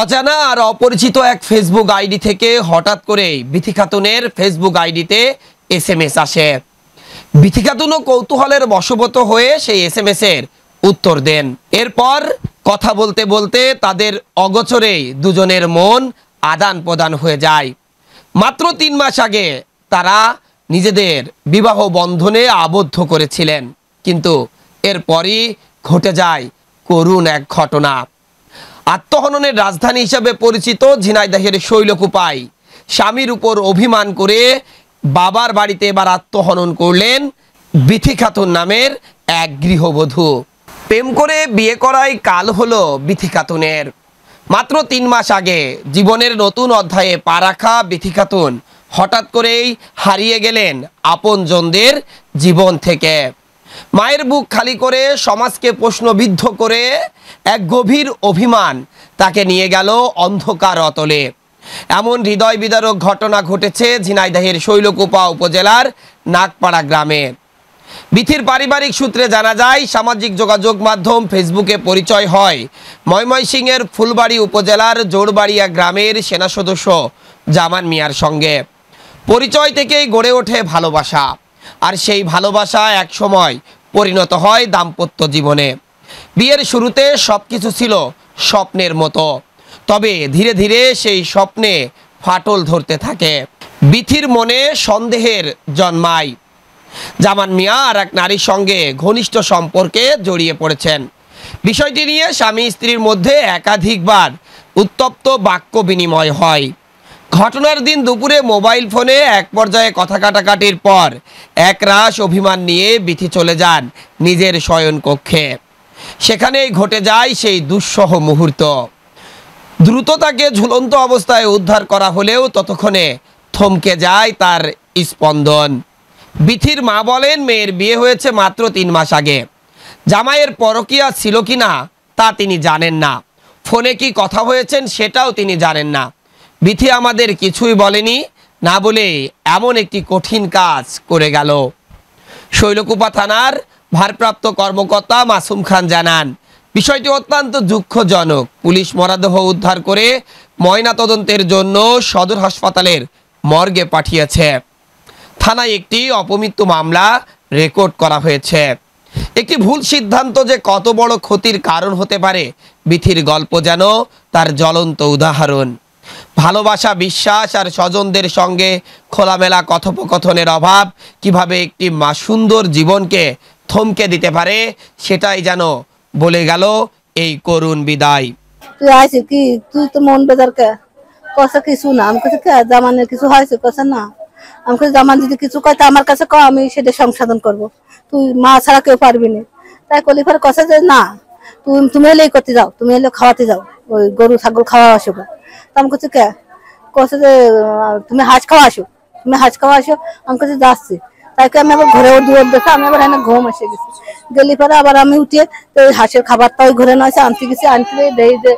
অজানা আর অপরিচিত এক ফেসবুক আইডি থেকে হঠাৎ করেই বিথি খাতুনের ফেসবুক আইডিতে এসএমএস আসে। বিথি খাতুনও কৌতূহলের বশবর্তী হয়ে সেই এসএমএস এর উত্তর দেন। এরপর কথা বলতে বলতে তাদের অগোচরেই দুজনের মন আদান প্রদান হয়ে যায়। মাত্র 3 মাস আগে তারা নিজেদের বিবাহ বন্ধনে আবদ্ধ করেছিলেন, কিন্তু এরপরই ঘটে যায় করুণ এক ঘটনা। আত্মহননের রাজধানী হিসেবে পরিচিত ঝিনাইদহের শৈলকুপায় স্বামীর উপর অভিমান করে বাবার বাড়িতে এবার আত্মহনন করলেন বিথি খাতুন নামের এক গৃহবধূ। প্রেম করে বিয়ে করায় কাল হলো বিথি খাতুনের। মাত্র 3 মাস আগে জীবনের নতুন অধ্যায়ে পা রাখা বিথি খাতুন হঠাৎ করেই হারিয়ে গেলেন আপনজনদের জীবন থেকে। মায়ের বুক খালি করে সমাজকে প্রশ্নবিদ্ধ করে এক গভীর অভিমান তাকে নিয়ে গেল অন্ধকার অতলে। এমন হৃদয় বিদারক ঘটনা ঘটেছে ঝিনাইদহের শৈলকুপা উপজেলার নাগপাড়া গ্রামে। বিথির পারিবারিক সূত্রে জানা যায়, সামাজিক যোগাযোগ মাধ্যম ফেসবুকে পরিচয় হয় ময়মনসিংহের ফুলবাড়ি উপজেলার জোড়বাড়িয়া গ্রামের সেনা সদস্য জামান মিয়ার সঙ্গে। পরিচয় থেকেই গড়ে ওঠে ভালোবাসা, আর সেই ভালোবাসা একসময় পরিণত হয় দাম্পত্য জীবনে। বিয়ের শুরুতে সবকিছু ছিল স্বপ্নের মতো, তবে ধীরে ধীরে সেই স্বপ্নে ফাটল ধরতে থাকে। বিথির মনে সন্দেহের জন্মায়। জামান মিয়া আর এক নারীর সঙ্গে ঘনিষ্ঠ সম্পর্কে জড়িয়ে পড়েছেন। বিষয়টি নিয়ে স্বামী স্ত্রীর মধ্যে একাধিকবার উত্তপ্ত বাক্য বিনিময় হয়। ঘটনার দিন দুপুরে মোবাইল ফোনে এক পর্যায়ে কথা কাটাকাটির পর একরাশ অভিমান নিয়ে বিথি চলে যান নিজের শয়নকক্ষে। সেখানেই ঘটে যায় সেই দুঃসহ মুহূর্ত। দ্রুত তাকে ঝুলন্ত অবস্থায় উদ্ধার করা হলেও ততক্ষণে থমকে যায় তার স্পন্দন। বিথির মা বলেন, মেয়ের বিয়ে হয়েছে মাত্র 3 মাস আগে। জামাইয়ের পরকীয়া ছিল কিনা তা তিনি জানেন না, ফোনে কি কথা হয়েছেন সেটাও তিনি জানেন না। বিথি আমাদের কিছুই বলেনি, না বলে এমন একটি কঠিন কাজ করে গেল। শৈলকুপা থানার ভারপ্রাপ্ত কর্মকর্তা মাসুম খান জানান, বিষয়টি অত্যন্ত দুঃখজনক। পুলিশ মরদেহ উদ্ধার করে ময়নাতদন্তের জন্য সদর হাসপাতালের মর্গে পাঠিয়েছে। থানায় একটি অপমৃত্যু মামলা রেকর্ড করা হয়েছে। একটি ভুল সিদ্ধান্ত যে কত বড় ক্ষতির কারণ হতে পারে, বিথির গল্প যেন তার জ্বলন্ত উদাহরণ। ভালোবাসা, বিশ্বাস আর স্বজনদের সঙ্গে খোলামেলা কথোপকথনের অভাব কিভাবে একটি সুন্দর জীবনকে থমকে দিতে পারে, সেটাই যেন বলে গেল এই করুণ বিদায়। তুই আইছিস কি? তুই তো মন বেজার কে? কষা কিছু না। আমি কাছে জামানের কিছু হয়েছে কষা না। আমাকে জামান যদি কিছু কয় তা আমার কাছে আমি সেটা সংশোধন করব। তুই মা ছাড়া কেউ পারবি না। তাই কলিফার কষা যে না, তুমি এলেই করতে যাও, তুমি এলে খাওয়াতে যাও, ওই গরু ছাগল খাওয়া আসো। তা আমি কাছে কে কষা যে তুমি হাঁস খাওয়া আসো, তুমি হাঁস খাওয়া আসো। আমি কাছে যাচ্ছি, তাই আমি আবার ঘরে দুয়ার দেখে আমি আবার এনে ঘুম এসে গেছি। গেলি পরে আবার আমি উঠিয়ে তো ওই হাঁসের খাবারটা ওই ঘরে নয় আনতে গেছি। আনতে দেই যে